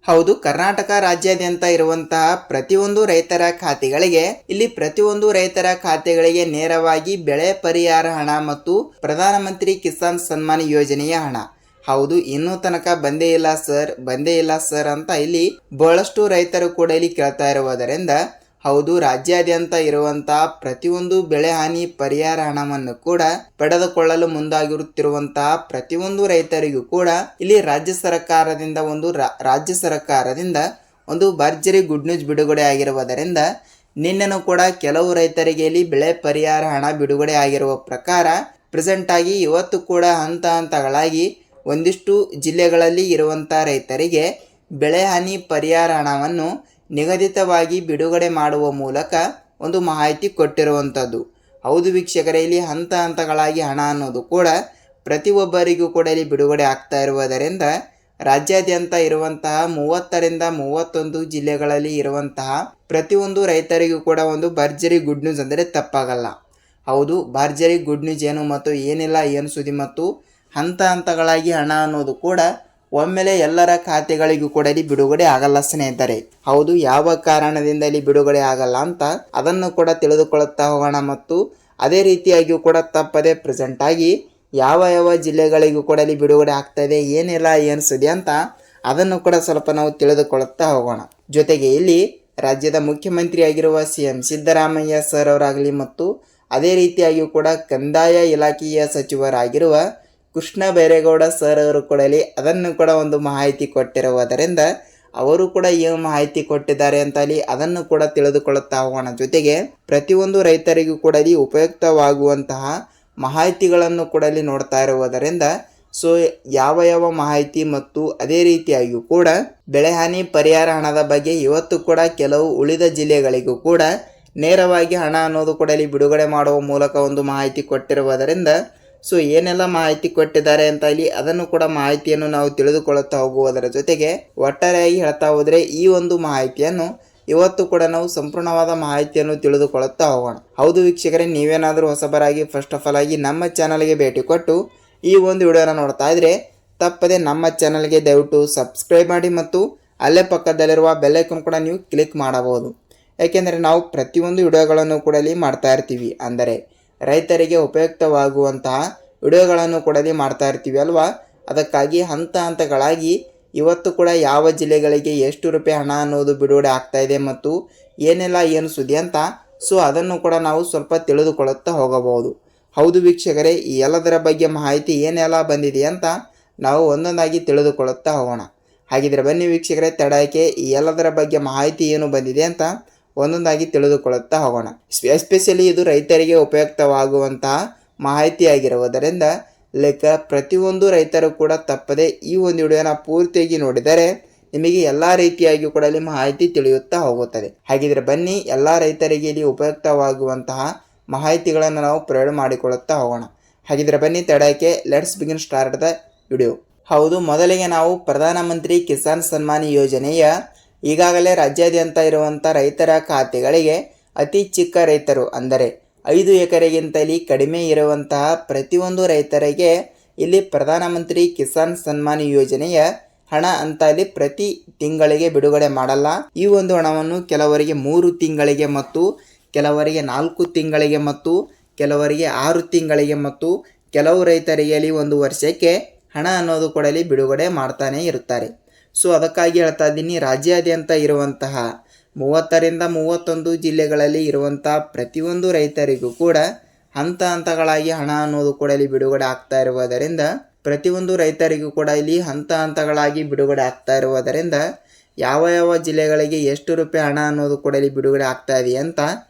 ಹೌದು, ಕರ್ನಾಟಕ ರಾಜ್ಯಾದ್ಯಂತ ಇರುವಂತಹ ಪ್ರತಿಯೊಂದು ರೈತರ ಖಾತೆಗಳಿಗೆ ನೇರವಾಗಿ ಬೆಳೆ ಪರಿಹಾರ ಹಣ ಮತ್ತು ಪ್ರಧಾನಮಂತ್ರಿ ಕಿಸಾನ್ ಸನ್ಮಾನ್ ಯೋಜನೆಯ ಹಣ. ಹೌದು, ಇನ್ನೂ ತನಕ ಬಂದೇ ಇಲ್ಲ ಸರ್ ಅಂತ ಇಲ್ಲಿ ಬಹಳಷ್ಟು ರೈತರು ಕೂಡ ಇಲ್ಲಿ ಕೇಳ್ತಾ ಇರುವುದರಿಂದ ಹೌದು, ರಾಜ್ಯಾದ್ಯಂತ ಇರುವಂತಹ ಪ್ರತಿಯೊಂದು ಬೆಳೆ ಹಾನಿ ಪರಿಹಾರ ಹಣವನ್ನು ಕೂಡ ಪಡೆದುಕೊಳ್ಳಲು ಮುಂದಾಗಿರುತ್ತಿರುವಂತಹ ಪ್ರತಿಯೊಂದು ರೈತರಿಗೂ ಕೂಡ ಇಲ್ಲಿ ರಾಜ್ಯ ಸರ್ಕಾರದಿಂದ ಒಂದು ಭರ್ಜರಿ ಗುಡ್ ನ್ಯೂಸ್ ಬಿಡುಗಡೆ ಆಗಿರುವುದರಿಂದ ನಿನ್ನೆನೂ ಕೂಡ ಕೆಲವು ರೈತರಿಗೆ ಇಲ್ಲಿ ಬೆಳೆ ಪರಿಹಾರ ಹಣ ಬಿಡುಗಡೆ ಆಗಿರುವ ಪ್ರಕಾರ ಪ್ರೆಸೆಂಟ್ ಆಗಿ ಇವತ್ತು ಕೂಡ ಹಂತಗಳಾಗಿ ಒಂದಿಷ್ಟು ಜಿಲ್ಲೆಗಳಲ್ಲಿ ಇರುವಂತಹ ರೈತರಿಗೆ ಬೆಳೆ ಹಾನಿ ಪರಿಹಾರ ಹಣವನ್ನು ನಿಗದಿತವಾಗಿ ಬಿಡುಗಡೆ ಮಾಡುವ ಮೂಲಕ ಒಂದು ಮಾಹಿತಿ ಕೊಟ್ಟಿರುವಂಥದ್ದು. ಹೌದು ವೀಕ್ಷಕರೇ, ಇಲ್ಲಿ ಹಂತಗಳಾಗಿ ಹಣ ಅನ್ನೋದು ಕೂಡ ಪ್ರತಿಯೊಬ್ಬರಿಗೂ ಕೂಡ ಇಲ್ಲಿ ಬಿಡುಗಡೆ ಆಗ್ತಾ ಇರುವುದರಿಂದ ರಾಜ್ಯಾದ್ಯಂತ ಇರುವಂತಹ 30ರಿಂದ 31 ಜಿಲ್ಲೆಗಳಲ್ಲಿ ಇರುವಂತಹ ಪ್ರತಿಯೊಂದು ರೈತರಿಗೂ ಕೂಡ ಒಂದು ಭರ್ಜರಿ ಗುಡ್ ನ್ಯೂಸ್ ಅಂದರೆ ತಪ್ಪಾಗಲ್ಲ. ಹೌದು, ಭರ್ಜರಿ ಗುಡ್ ನ್ಯೂಸ್ ಏನು ಮತ್ತು ಏನು ಸುದ್ದಿ ಮತ್ತು ಹಂತಗಳಾಗಿ ಹಣ ಅನ್ನೋದು ಕೂಡ ಒಮ್ಮೆಲೆ ಎಲ್ಲರ ಖಾತೆಗಳಿಗೂ ಕೂಡ ಇಲ್ಲಿ ಬಿಡುಗಡೆ ಆಗಲ್ಲ ಸ್ನೇಹಿತರೆ. ಹೌದು, ಯಾವ ಕಾರಣದಿಂದ ಇಲ್ಲಿ ಬಿಡುಗಡೆ ಆಗಲ್ಲ ಅಂತ ಅದನ್ನು ಕೂಡ ತಿಳಿದುಕೊಳ್ಳುತ್ತಾ ಹೋಗೋಣ ಮತ್ತು ಅದೇ ರೀತಿಯಾಗಿಯೂ ಕೂಡ ತಪ್ಪದೆ ಪ್ರೆಸೆಂಟ್ ಆಗಿ ಯಾವ ಜಿಲ್ಲೆಗಳಿಗೂ ಕೂಡ ಇಲ್ಲಿ ಬಿಡುಗಡೆ ಆಗ್ತಾ ಇದೆ, ಏನು ಸುದ್ದಿ ಅಂತ ಅದನ್ನು ಕೂಡ ಸ್ವಲ್ಪ ನಾವು ತಿಳಿದುಕೊಳ್ಳುತ್ತಾ ಹೋಗೋಣ. ಜೊತೆಗೆ ಇಲ್ಲಿ ರಾಜ್ಯದ ಮುಖ್ಯಮಂತ್ರಿಯಾಗಿರುವ CM ಸಿದ್ದರಾಮಯ್ಯ ಸರ್ ಅವರಾಗಲಿ ಮತ್ತು ಅದೇ ರೀತಿಯಾಗಿಯೂ ಕೂಡ ಕಂದಾಯ ಇಲಾಖೆಯ ಸಚಿವರಾಗಿರುವ ಕೃಷ್ಣ ಬೈರೇಗೌಡ ಸರ್ ಅವರು ಕೂಡ ಇಲ್ಲಿ ಅದನ್ನು ಕೂಡ ಒಂದು ಮಾಹಿತಿ ಕೊಟ್ಟಿರುವುದರಿಂದ ಅವರು ಕೂಡ ಏನು ಮಾಹಿತಿ ಕೊಟ್ಟಿದ್ದಾರೆ ಅಂತ ಅಲ್ಲಿ ಅದನ್ನು ಕೂಡ ತಿಳಿದುಕೊಳ್ಳುತ್ತಾ ಹೋಗೋಣ. ಜೊತೆಗೆ ಪ್ರತಿಯೊಂದು ರೈತರಿಗೂ ಕೂಡ ಇಲ್ಲಿ ಉಪಯುಕ್ತವಾಗುವಂತಹ ಮಾಹಿತಿಗಳನ್ನು ಕೂಡ ಇಲ್ಲಿ ನೋಡ್ತಾ ಇರುವುದರಿಂದ ಸೊ ಯಾವ ಮಾಹಿತಿ ಮತ್ತು ಅದೇ ರೀತಿಯಾಗಿಯೂ ಕೂಡ ಬೆಳೆ ಹಾನಿ ಪರಿಹಾರ ಹಣದ ಬಗ್ಗೆ ಇವತ್ತು ಕೂಡ ಕೆಲವು ಉಳಿದ ಜಿಲ್ಲೆಗಳಿಗೂ ಕೂಡ ನೇರವಾಗಿ ಹಣ ಅನ್ನೋದು ಕೂಡ ಇಲ್ಲಿ ಬಿಡುಗಡೆ ಮಾಡುವ ಮೂಲಕ ಒಂದು ಮಾಹಿತಿ ಕೊಟ್ಟಿರುವುದರಿಂದ ಸೊ ಏನೆಲ್ಲ ಮಾಹಿತಿ ಕೊಟ್ಟಿದ್ದಾರೆ ಅಂತ ಇಲ್ಲಿ ಅದನ್ನು ಕೂಡ ಮಾಹಿತಿಯನ್ನು ನಾವು ತಿಳಿದುಕೊಳ್ಳುತ್ತಾ ಹೋಗುವುದರ ಜೊತೆಗೆ ಒಟ್ಟಾರೆಯಾಗಿ ಹೇಳ್ತಾ ಹೋದರೆ ಈ ಒಂದು ಮಾಹಿತಿಯನ್ನು ಇವತ್ತು ಕೂಡ ನಾವು ಸಂಪೂರ್ಣವಾದ ಮಾಹಿತಿಯನ್ನು ತಿಳಿದುಕೊಳ್ಳುತ್ತಾ ಹೋಗೋಣ. ಹೌದು ವೀಕ್ಷಕರೇ, ನೀವೇನಾದರೂ ಹೊಸಬರಾಗಿ ಫಸ್ಟ್ ಆಫ್ ಆಲ್ ಆಗಿ ನಮ್ಮ ಚಾನಲ್ಗೆ ಭೇಟಿ ಕೊಟ್ಟು ಈ ಒಂದು ವಿಡಿಯೋನ ನೋಡ್ತಾ ಇದ್ರೆ ತಪ್ಪದೆ ನಮ್ಮ ಚಾನಲ್ಗೆ ದಯವಿಟ್ಟು ಸಬ್ಸ್ಕ್ರೈಬ್ ಮಾಡಿ ಮತ್ತು ಅಲ್ಲೇ ಪಕ್ಕದಲ್ಲಿರುವ ಬೆಲ್ ಐಕಾನ್ ಕೂಡ ನೀವು ಕ್ಲಿಕ್ ಮಾಡಬಹುದು. ಯಾಕೆಂದರೆ ನಾವು ಪ್ರತಿಯೊಂದು ವಿಡಿಯೋಗಳನ್ನು ಕೂಡ ಇಲ್ಲಿ ಮಾಡ್ತಾ ಇರ್ತೀವಿ, ಅಂದರೆ ರೈತರಿಗೆ ಉಪಯುಕ್ತವಾಗುವಂತಹ ವಿಡಿಯೋಗಳನ್ನು ಕೂಡ ಇಲ್ಲಿ ಮಾಡ್ತಾ ಇರ್ತೀವಿ ಅಲ್ವಾ. ಅದಕ್ಕಾಗಿ ಹಂತಗಳಾಗಿ ಇವತ್ತು ಕೂಡ ಯಾವ ಜಿಲ್ಲೆಗಳಿಗೆ ಎಷ್ಟು ರೂಪಾಯಿ ಹಣ ಅನ್ನೋದು ಬಿಡುಗಡೆ ಆಗ್ತಾ ಇದೆ ಮತ್ತು ಏನು ಸುದ್ದಿ ಅಂತ ಸೊ ಅದನ್ನು ಕೂಡ ನಾವು ಸ್ವಲ್ಪ ತಿಳಿದುಕೊಳ್ಳುತ್ತಾ ಹೋಗಬಹುದು. ಹೌದು ವೀಕ್ಷಕರೇ, ಈ ಎಲ್ಲದರ ಬಗ್ಗೆ ಮಾಹಿತಿ ಏನೆಲ್ಲ ಬಂದಿದೆ ಅಂತ ನಾವು ಒಂದೊಂದಾಗಿ ತಿಳಿದುಕೊಳ್ಳುತ್ತಾ ಹೋಗೋಣ. ಹಾಗಿದ್ರೆ ಬನ್ನಿ ವೀಕ್ಷಕರೇ, ತಡಕ್ಕೆ ಈ ಎಲ್ಲದರ ಬಗ್ಗೆ ಮಾಹಿತಿ ಏನು ಬಂದಿದೆ ಅಂತ ಒಂದೊಂದಾಗಿ ತಿಳಿದುಕೊಳ್ಳುತ್ತಾ ಹೋಗೋಣ. ಎಸ್ಪೆಷಲಿ ಇದು ರೈತರಿಗೆ ಉಪಯುಕ್ತವಾಗುವಂತಹ ಮಾಹಿತಿಯಾಗಿರುವುದರಿಂದ ಪ್ರತಿಯೊಂದು ರೈತರು ಕೂಡ ತಪ್ಪದೆ ಈ ಒಂದು ವಿಡಿಯೋನ ಪೂರ್ತಿಯಾಗಿ ನೋಡಿದರೆ ನಿಮಗೆ ಎಲ್ಲ ರೀತಿಯಾಗಿಯೂ ಕೂಡ ಇಲ್ಲಿ ಮಾಹಿತಿ ತಿಳಿಯುತ್ತಾ ಹೋಗುತ್ತದೆ. ಹಾಗಿದ್ರೆ ಬನ್ನಿ ಎಲ್ಲ ರೈತರಿಗೆ ಇಲ್ಲಿ ಉಪಯುಕ್ತವಾಗುವಂತಹ ಮಾಹಿತಿಗಳನ್ನು ನಾವು ಪ್ರಯೋಗ ಮಾಡಿಕೊಳ್ಳುತ್ತಾ ಹೋಗೋಣ. ಹಾಗಿದ್ರೆ ಬನ್ನಿ ತಡಕ್ಕೆ let's begin start the video. ಹೌದು, ಮೊದಲಿಗೆ ನಾವು ಪ್ರಧಾನಮಂತ್ರಿ ಕಿಸಾನ್ ಸನ್ಮಾನ್ ಯೋಜನೆಯ ಈಗಾಗಲೇ ರಾಜ್ಯಾದ್ಯಂತ ಇರುವಂಥ ರೈತರ ಖಾತೆಗಳಿಗೆ ಅತಿ ಚಿಕ್ಕ ರೈತರು ಅಂದರೆ 5 ಎಕರೆಗಿಂತಲೂ ಕಡಿಮೆ ಇರುವಂತಹ ಪ್ರತಿಯೊಂದು ರೈತರಿಗೆ ಇಲ್ಲಿ ಪ್ರಧಾನಮಂತ್ರಿ ಕಿಸಾನ್ ಸನ್ಮಾನ್ ಯೋಜನೆಯ ಹಣ ಅಂತ ಇಲ್ಲಿ ಪ್ರತಿ ತಿಂಗಳಿಗೆ ಬಿಡುಗಡೆ ಮಾಡಲ್ಲ. ಈ ಒಂದು ಹಣವನ್ನು ಕೆಲವರಿಗೆ 3 ತಿಂಗಳಿಗೆ ಮತ್ತು ಕೆಲವರಿಗೆ 4 ತಿಂಗಳಿಗೆ ಮತ್ತು ಕೆಲವರಿಗೆ 6 ತಿಂಗಳಿಗೆ ಮತ್ತು ಕೆಲವು ರೈತರಿಗೆ ಇಲ್ಲಿ 1 ವರ್ಷಕ್ಕೆ ಹಣ ಅನ್ನೋದು ಕೂಡ ಇಲ್ಲಿ ಬಿಡುಗಡೆ ಮಾಡ್ತಾನೆ ಇರುತ್ತಾರೆ. ಸೊ ಅದಕ್ಕಾಗಿ ಹೇಳ್ತಾ ಇದ್ದೀನಿ, ರಾಜ್ಯಾದ್ಯಂತ ಇರುವಂತಹ 30ರಿಂದ 31 ಜಿಲ್ಲೆಗಳಲ್ಲಿ ಇರುವಂತಹ ಪ್ರತಿಯೊಂದು ರೈತರಿಗೂ ಕೂಡ ಹಂತಗಳಾಗಿ ಹಣ ಅನ್ನೋದು ಕೂಡ ಇಲ್ಲಿ ಬಿಡುಗಡೆ ಆಗ್ತಾ ಇರುವುದರಿಂದ ಪ್ರತಿಯೊಂದು ರೈತರಿಗೂ ಕೂಡ ಇಲ್ಲಿ ಹಂತಗಳಾಗಿ ಬಿಡುಗಡೆ ಆಗ್ತಾ ಇರುವುದರಿಂದ ಯಾವ ಜಿಲ್ಲೆಗಳಿಗೆ ಎಷ್ಟು ರೂಪಾಯಿ ಹಣ ಅನ್ನೋದು ಕೂಡ ಇಲ್ಲಿ ಬಿಡುಗಡೆ ಆಗ್ತಾ ಇದೆ ಅಂತ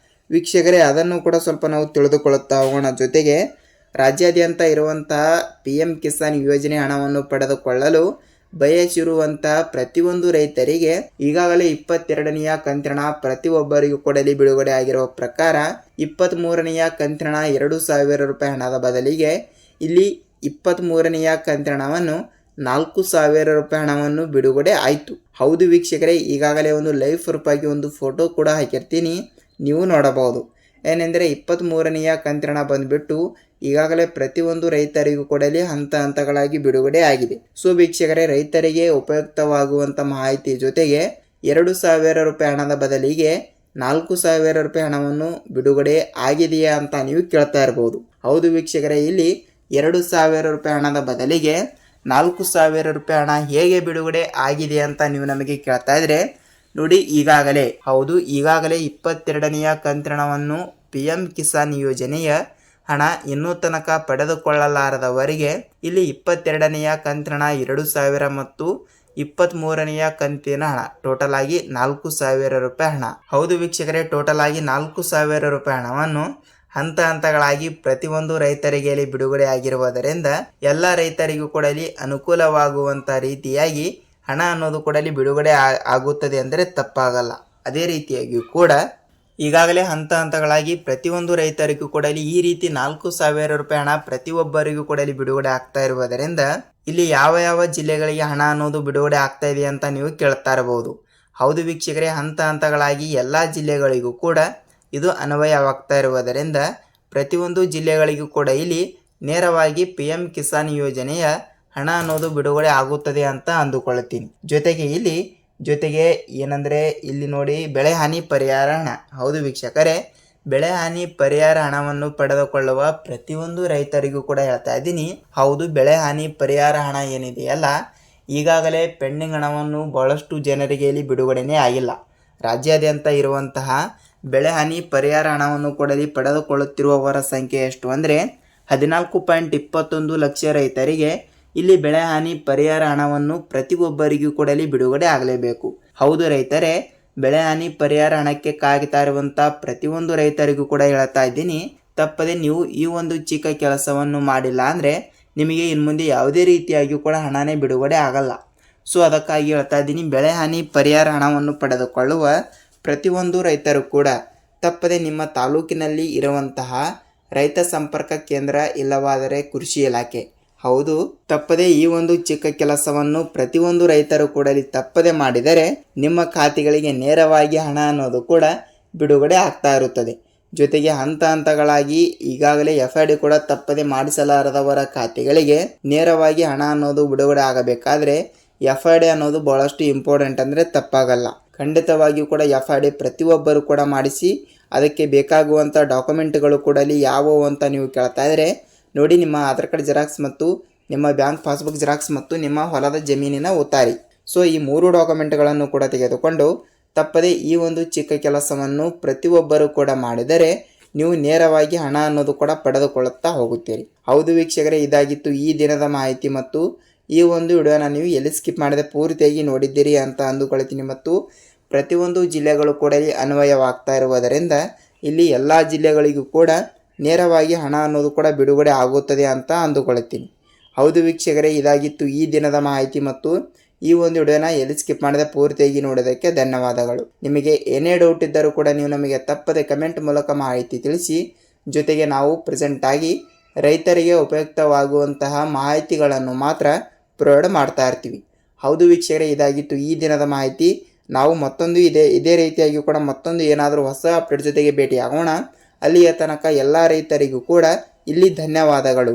ವೀಕ್ಷಕರೇ ಅದನ್ನು ಕೂಡ ಸ್ವಲ್ಪ ನಾವು ತಿಳಿದುಕೊಳ್ಳುತ್ತಾ ಹೋಗೋಣ. ಜೊತೆಗೆ ರಾಜ್ಯಾದ್ಯಂತ ಇರುವಂತಹ PM ಕಿಸಾನ್ ಯೋಜನೆ ಹಣವನ್ನು ಪಡೆದುಕೊಳ್ಳಲು ಬಯಸಿರುವಂತಹ ಪ್ರತಿಯೊಂದು ರೈತರಿಗೆ ಈಗಾಗಲೇ 22ನೆಯ ಕಂತಿನ ಪ್ರತಿಯೊಬ್ಬರಿಗೂ ಕೂಡ ಇಲ್ಲಿ ಬಿಡುಗಡೆ ಆಗಿರುವ ಪ್ರಕಾರ 23ನೆಯ ಕಂತಿನ 2,000 ರೂಪಾಯಿ ಹಣದ ಬದಲಿಗೆ ಇಲ್ಲಿ 23ನೆಯ ಕಂತಿನವನ್ನು 4,000 ರೂಪಾಯಿ ಹಣವನ್ನು ಬಿಡುಗಡೆ ಆಯಿತು. ಹೌದು ವೀಕ್ಷಕರೇ, ಈಗಾಗಲೇ ಒಂದು ಲೈವ್ ಪ್ರೂಫಾಗಿ ಒಂದು ಫೋಟೋ ಕೂಡ ಹಾಕಿರ್ತೀನಿ, ನೀವು ನೋಡಬಹುದು. ಏನೆಂದರೆ 23ನೆಯ ಕಂತಿನ ಹಣ ಬಂದುಬಿಟ್ಟು ಈಗಾಗಲೇ ಪ್ರತಿಯೊಂದು ರೈತರಿಗೂ ಕೂಡ ಹಂತ ಹಂತಗಳಾಗಿ ಬಿಡುಗಡೆ ಆಗಿದೆ. ಸೊ ವೀಕ್ಷಕರೇ, ರೈತರಿಗೆ ಉಪಯುಕ್ತವಾಗುವಂಥ ಮಾಹಿತಿ ಜೊತೆಗೆ 2,000 ರೂಪಾಯಿ ಹಣದ ಬದಲಿಗೆ 4,000 ರೂಪಾಯಿ ಹಣವನ್ನು ಬಿಡುಗಡೆ ಆಗಿದೆಯಾ ಅಂತ ನೀವು ಕೇಳ್ತಾ ಇರ್ಬೋದು. ಹೌದು ವೀಕ್ಷಕರೇ, ಇಲ್ಲಿ 2,000 ರೂಪಾಯಿ ಹಣದ ಬದಲಿಗೆ 4,000 ರೂಪಾಯಿ ಹಣ ಹೇಗೆ ಬಿಡುಗಡೆ ಆಗಿದೆ ಅಂತ ನೀವು ನಮಗೆ ಕೇಳ್ತಾ ಇದ್ರೆ ನೋಡಿ, ಈಗಾಗಲೇ 22ನೆಯ ಕಂತಿನವನ್ನು PM ಕಿಸಾನ್ ಯೋಜನೆಯ ಹಣ ಇನ್ನೂ ತನಕ ಪಡೆದುಕೊಳ್ಳಲಾರದವರಿಗೆ ಇಲ್ಲಿ 22ನೆಯ ಕಂತಿನ 2,000 ಮತ್ತು 23ನೆಯ ಕಂತಿನ ಹಣ ಟೋಟಲ್ ಆಗಿ 4,000 ರೂಪಾಯಿ ಹಣ. ಹೌದು ವೀಕ್ಷಕರೇ, ಟೋಟಲ್ ಆಗಿ 4,000 ರೂಪಾಯಿ ಹಣವನ್ನು ಹಂತ ಹಂತಗಳಾಗಿ ಪ್ರತಿಯೊಂದು ರೈತರಿಗೆ ಬಿಡುಗಡೆ ಆಗಿರುವುದರಿಂದ ಎಲ್ಲ ರೈತರಿಗೂ ಕೂಡ ಅನುಕೂಲವಾಗುವಂಥ ರೀತಿಯಾಗಿ ಹಣ ಅನ್ನೋದು ಕೂಡ ಬಿಡುಗಡೆ ಆಗುತ್ತದೆ ಅಂದರೆ ತಪ್ಪಾಗಲ್ಲ. ಅದೇ ರೀತಿಯಾಗಿಯೂ ಕೂಡ ಈಗಾಗಲೇ ಹಂತ ಹಂತಗಳಾಗಿ ಪ್ರತಿಯೊಂದು ರೈತರಿಗೂ ಕೂಡ ಈ ರೀತಿ 4,000 ರೂಪಾಯಿ ಹಣ ಪ್ರತಿಯೊಬ್ಬರಿಗೂ ಕೂಡ ಬಿಡುಗಡೆ ಆಗ್ತಾ ಇರುವುದರಿಂದ ಇಲ್ಲಿ ಯಾವ ಯಾವ ಜಿಲ್ಲೆಗಳಿಗೆ ಹಣ ಅನ್ನೋದು ಬಿಡುಗಡೆ ಆಗ್ತಾ ಇದೆ ಅಂತ ನೀವು ಕೇಳ್ತಾ ಇರಬಹುದು. ಹೌದು ವೀಕ್ಷಕರೇ, ಹಂತ ಹಂತಗಳಾಗಿ ಎಲ್ಲ ಜಿಲ್ಲೆಗಳಿಗೂ ಕೂಡ ಇದು ಅನ್ವಯವಾಗ್ತಾ ಇರುವುದರಿಂದ ಪ್ರತಿಯೊಂದು ಜಿಲ್ಲೆಗಳಿಗೂ ಕೂಡ ಇಲ್ಲಿ ನೇರವಾಗಿ PM ಕಿಸಾನ್ ಯೋಜನೆಯ ಹಣ ಅನ್ನೋದು ಬಿಡುಗಡೆ ಆಗುತ್ತದೆ ಅಂತ ಅಂದುಕೊಳ್ಳುತ್ತೀನಿ. ಜೊತೆಗೆ ಏನಂದರೆ ಇಲ್ಲಿ ನೋಡಿ, ಬೆಳೆ ಹಾನಿ ಪರಿಹಾರ ಹಣ. ಹೌದು ವೀಕ್ಷಕರೇ, ಬೆಳೆ ಹಾನಿ ಪರಿಹಾರ ಹಣವನ್ನು ಪಡೆದುಕೊಳ್ಳುವ ಪ್ರತಿಯೊಂದು ರೈತರಿಗೂ ಕೂಡ ಹೇಳ್ತಾ ಇದ್ದೀನಿ. ಹೌದು, ಬೆಳೆ ಹಾನಿ ಪರಿಹಾರ ಹಣ ಏನಿದೆಯಲ್ಲ, ಈಗಾಗಲೇ ಪೆಂಡಿಂಗ್ ಹಣವನ್ನು ಬಹಳಷ್ಟು ಜನರಿಗೆ ಇಲ್ಲಿ ಬಿಡುಗಡೆನೇ ಆಗಿಲ್ಲ. ರಾಜ್ಯಾದ್ಯಂತ ಇರುವಂತಹ ಬೆಳೆ ಹಾನಿ ಪರಿಹಾರ ಹಣವನ್ನು ಕೂಡ ಪಡೆದುಕೊಳ್ಳುತ್ತಿರುವವರ ಸಂಖ್ಯೆ ಎಷ್ಟು ಅಂದರೆ 14.21 ಲಕ್ಷ ರೈತರಿಗೆ ಇಲ್ಲಿ ಬೆಳೆ ಹಾನಿ ಪರಿಹಾರ ಹಣವನ್ನು ಪ್ರತಿಯೊಬ್ಬರಿಗೂ ಕೂಡ ಬಿಡುಗಡೆ ಆಗಲೇಬೇಕು. ಹೌದು ರೈತರೇ, ಬೆಳೆ ಹಾನಿ ಪರಿಹಾರ ಹಣಕ್ಕೆ ಕಾಯ್ತಾ ಇರುವಂಥ ಪ್ರತಿಯೊಂದು ರೈತರಿಗೂ ಕೂಡ ಹೇಳ್ತಾ ಇದ್ದೀನಿ, ತಪ್ಪದೆ ನೀವು ಈ ಒಂದು ಚಿಕ್ಕ ಕೆಲಸವನ್ನು ಮಾಡಿಲ್ಲ ಅಂದರೆ ನಿಮಗೆ ಇನ್ನು ಮುಂದೆ ಯಾವುದೇ ರೀತಿಯಾಗಿಯೂ ಕೂಡ ಹಣನೇ ಬಿಡುಗಡೆ ಆಗಲ್ಲ. ಸೊ ಅದಕ್ಕಾಗಿ ಹೇಳ್ತಾ ಇದ್ದೀನಿ, ಬೆಳೆ ಹಾನಿ ಪರಿಹಾರ ಹಣವನ್ನು ಪಡೆದುಕೊಳ್ಳುವ ಪ್ರತಿಯೊಂದು ರೈತರು ಕೂಡ ತಪ್ಪದೆ ನಿಮ್ಮ ತಾಲೂಕಿನಲ್ಲಿ ಇರುವಂತಹ ರೈತ ಸಂಪರ್ಕ ಕೇಂದ್ರ ಇಲ್ಲವಾದರೆ ಕೃಷಿ ಇಲಾಖೆ, ಹೌದು ತಪ್ಪದೆ ಈ ಒಂದು ಚಿಕ್ಕ ಕೆಲಸವನ್ನು ಪ್ರತಿಯೊಂದು ರೈತರು ಕೂಡ ತಪ್ಪದೆ ಮಾಡಿದರೆ ನಿಮ್ಮ ಖಾತೆಗಳಿಗೆ ನೇರವಾಗಿ ಹಣ ಅನ್ನೋದು ಕೂಡ ಬಿಡುಗಡೆ ಆಗ್ತಾ ಇರುತ್ತದೆ. ಜೊತೆಗೆ ಹಂತ ಹಂತಗಳಾಗಿ ಈಗಾಗಲೇ FID ಕೂಡ ತಪ್ಪದೆ ಮಾಡಿಸಲಾರದವರ ಖಾತೆಗಳಿಗೆ ನೇರವಾಗಿ ಹಣ ಅನ್ನೋದು ಬಿಡುಗಡೆ ಆಗಬೇಕಾದ್ರೆ FID ಅನ್ನೋದು ಬಹಳಷ್ಟು ಇಂಪಾರ್ಟೆಂಟ್ ಅಂದರೆ ತಪ್ಪಾಗಲ್ಲ. ಖಂಡಿತವಾಗಿಯೂ ಕೂಡ FID ಪ್ರತಿಯೊಬ್ಬರು ಕೂಡ ಮಾಡಿಸಿ. ಅದಕ್ಕೆ ಬೇಕಾಗುವಂಥ ಡಾಕ್ಯುಮೆಂಟ್ಗಳು ಕೂಡ ಯಾವುವು ಅಂತ ನೀವು ಕೇಳ್ತಾ ಇದ್ರೆ ನೋಡಿ, ನಿಮ್ಮ ಆಧಾರ್ ಕಾರ್ಡ್ ಜೆರಾಕ್ಸ್ ಮತ್ತು ನಿಮ್ಮ ಬ್ಯಾಂಕ್ ಪಾಸ್ಬುಕ್ ಜೆರಾಕ್ಸ್ ಮತ್ತು ನಿಮ್ಮ ಹೊಲದ ಜಮೀನಿನ ಉತ್ತಾರಿ. ಸೊ ಈ 3 ಡಾಕ್ಯುಮೆಂಟ್ಗಳನ್ನು ಕೂಡ ತೆಗೆದುಕೊಂಡು ತಪ್ಪದೆ ಈ ಒಂದು ಚಿಕ್ಕ ಕೆಲಸವನ್ನು ಪ್ರತಿಯೊಬ್ಬರು ಕೂಡ ಮಾಡಿದರೆ ನೀವು ನೇರವಾಗಿ ಹಣ ಅನ್ನೋದು ಕೂಡ ಪಡೆದುಕೊಳ್ಳುತ್ತಾ ಹೋಗುತ್ತೀರಿ. ಹೌದು ವೀಕ್ಷಕರೇ, ಇದಾಗಿತ್ತು ಈ ದಿನದ ಮಾಹಿತಿ ಮತ್ತು ಈ ಒಂದು ವಿಡಿಯೋನ ನೀವು ಎಲ್ಲಿ ಸ್ಕಿಪ್ ಮಾಡದೆ ಪೂರ್ತಿಯಾಗಿ ನೋಡಿದ್ದೀರಿ ಅಂತ ಅಂದುಕೊಳ್ತೀನಿ. ಮತ್ತು ಪ್ರತಿಯೊಂದು ಜಿಲ್ಲೆಗಳು ಕೂಡ ಅನ್ವಯವಾಗ್ತಾ ಇರುವುದರಿಂದ ಇಲ್ಲಿ ಎಲ್ಲ ಜಿಲ್ಲೆಗಳಿಗೂ ಕೂಡ ನೇರವಾಗಿ ಹಣ ಅನ್ನೋದು ಕೂಡ ಬಿಡುಗಡೆ ಆಗುತ್ತದೆ ಅಂತ ಅಂದುಕೊಳ್ಳುತ್ತೀನಿ. ಹೌದು ವೀಕ್ಷಕರೇ, ಇದಾಗಿತ್ತು ಈ ದಿನದ ಮಾಹಿತಿ ಮತ್ತು ಈ ಒಂದು ವಿಡಿಯೋನ ಎಲ್ಲಿ ಸ್ಕಿಪ್ ಮಾಡದೆ ಪೂರ್ತಿಯಾಗಿ ನೋಡೋದಕ್ಕೆ ಧನ್ಯವಾದಗಳು. ನಿಮಗೆ ಏನೇ ಡೌಟ್ ಇದ್ದರೂ ಕೂಡ ನೀವು ನಮಗೆ ತಪ್ಪದೆ ಕಮೆಂಟ್ ಮೂಲಕ ಮಾಹಿತಿ ತಿಳಿಸಿ. ಜೊತೆಗೆ ನಾವು ಪ್ರೆಸೆಂಟಾಗಿ ರೈತರಿಗೆ ಉಪಯುಕ್ತವಾಗುವಂತಹ ಮಾಹಿತಿಗಳನ್ನು ಮಾತ್ರ ಪ್ರೊವೈಡ್ ಮಾಡ್ತಾ ಇರ್ತೀವಿ. ಹೌದು ವೀಕ್ಷಕರೇ, ಇದಾಗಿತ್ತು ಈ ದಿನದ ಮಾಹಿತಿ. ನಾವು ಮತ್ತೊಂದು ಇದೇ ರೀತಿಯಾಗಿ ಕೂಡ ಮತ್ತೊಂದು ಏನಾದರೂ ಹೊಸ ಅಪ್ಡೇಟ್ ಜೊತೆಗೆ ಭೇಟಿಯಾಗೋಣ. ಅಲ್ಲಿಯ ತನಕ ಎಲ್ಲ ರೈತರಿಗೂ ಕೂಡ ಇಲ್ಲಿ ಧನ್ಯವಾದಗಳು.